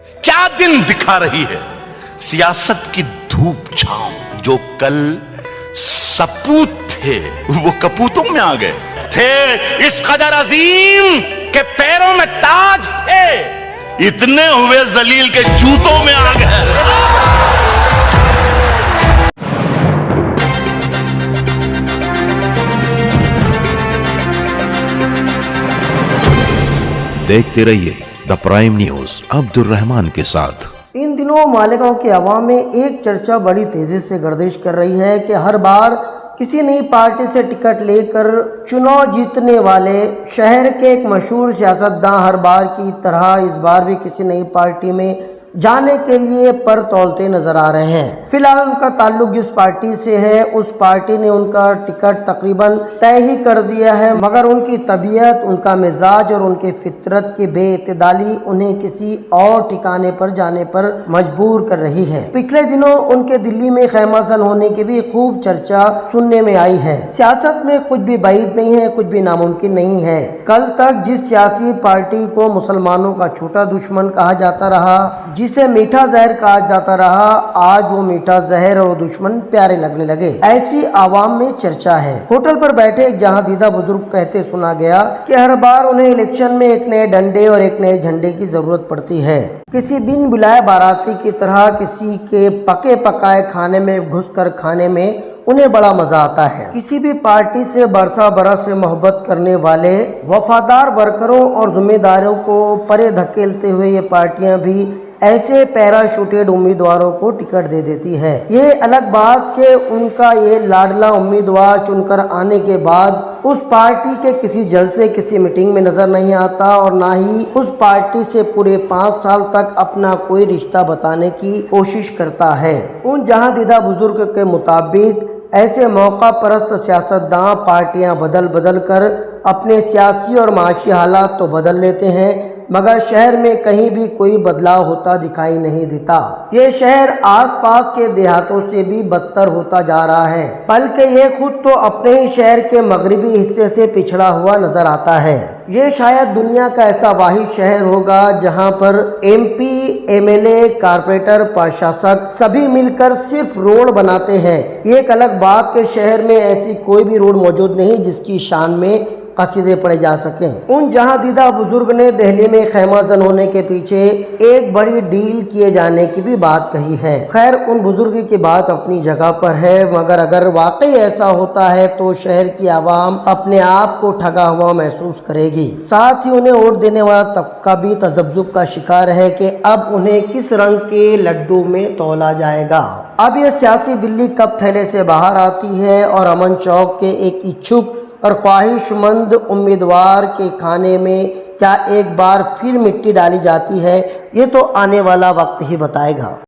क्या दिन दिखा रही है सियासत की धूप छांव। जो कल सपूत थे वो कपूतों में आ गए, थे इस कदर अजीम के पैरों में ताज थे, इतने हुए जलील के जूतों में आ गए। देखते रहिए the prime news Abdul Rahman के साथ। इन दिनों मालेगांव की आवाम में एक चर्चा बड़ी तेजी से गर्दिश कर रही है कि हर बार किसी नई पार्टी से टिकट लेकर चुनाव जीतने वाले शहर के एक मशहूर सियासतदान हर बार की तरह इस बार भी किसी नई पार्टी में जाने के लिए पर तौलते नजर आ रहे हैं। फिलहाल उनका ताल्लुक जिस पार्टी से है उस पार्टी ने उनका टिकट तकरीबन तय ही कर दिया है, मगर उनकी तबीयत, उनका मिजाज और उनके फितरत की बेइतदाली उन्हें किसी और ठिकाने पर जाने पर मजबूर कर रही है। पिछले दिनों उनके दिल्ली में खैमाजन होने की भी खूब चर्चा सुनने में आई है। सियासत में कुछ भी बाइद नहीं है, कुछ भी नामुमकिन नहीं है। कल तक जिस सियासी पार्टी को मुसलमानों का छोटा दुश्मन कहा जाता रहा, जिसे मीठा जहर कहा जाता रहा, आज वो मीठा जहर और दुश्मन प्यारे लगने लगे, ऐसी आवाम में चर्चा है। होटल पर बैठे एक जहां दीदा बुजुर्ग कहते सुना गया कि हर बार उन्हें इलेक्शन में एक नए डंडे और एक नए झंडे की जरूरत पड़ती है। किसी बिन बुलाए बाराती की तरह किसी के पके पकाए खाने में घुसकर खाने में उन्हें बड़ा मजा आता है। किसी भी पार्टी से बरसा बरस से मोहब्बत करने वाले वफादार वर्करों और जिम्मेदारों को परे धकेलते हुए ये पार्टियां भी ऐसे पैराशूटेड उम्मीदवारों को टिकट दे देती है। ये अलग बात कि उनका ये लाडला उम्मीदवार चुनकर आने के बाद उस पार्टी के किसी जलसे, किसी मीटिंग में नजर नहीं आता और ना ही उस पार्टी से पूरे 5 साल तक अपना कोई रिश्ता बताने की कोशिश करता है। उन जहां दीदा बुजुर्ग के मुताबिक ऐसे मौका परस्त सियासतदान पार्टियां बदल बदल कर अपने सियासी और माशी हालात तो बदल लेते हैं, मगर शहर में कहीं भी कोई बदलाव होता दिखाई नहीं देता। ये शहर आसपास के देहातों से भी बदतर होता जा रहा है, बल्कि ये खुद तो अपने ही शहर के मगरिबी हिस्से से पिछड़ा हुआ नजर आता है। ये शायद दुनिया का ऐसा वाहिद शहर होगा जहां पर MP, MLA, कारपोरेटर, प्रशासक सभी मिलकर सिर्फ रोड बनाते हैं। ये एक अलग बात के शहर में ऐसी कोई भी रोड मौजूद नहीं जिसकी शान में कसीदे पढ़े जा सकें। उन जहां दीदा बुजुर्ग ने दिल्ली में खैमाजन होने के पीछे एक बड़ी डील किए जाने की भी बात कही है। खैर, उन बुजुर्ग की बात अपनी जगह पर है, मगर अगर वाकई ऐसा होता है तो शहर की आवाम अपने आप को ठगा हुआ महसूस करेगी। साथ ही उन्हें वोट देने वाला तबका भी तजब्जुब का शिकार है कि अब उन्हें किस रंग के लड्डू में तौला जाएगा। अब ये सियासी बिल्ली कब थैले से बाहर आती है और अमन चौक के एक इच्छुक और ख्वाहिशमंद उम्मीदवार के खाने में क्या एक बार फिर मिट्टी डाली जाती है, ये तो आने वाला वक्त ही बताएगा।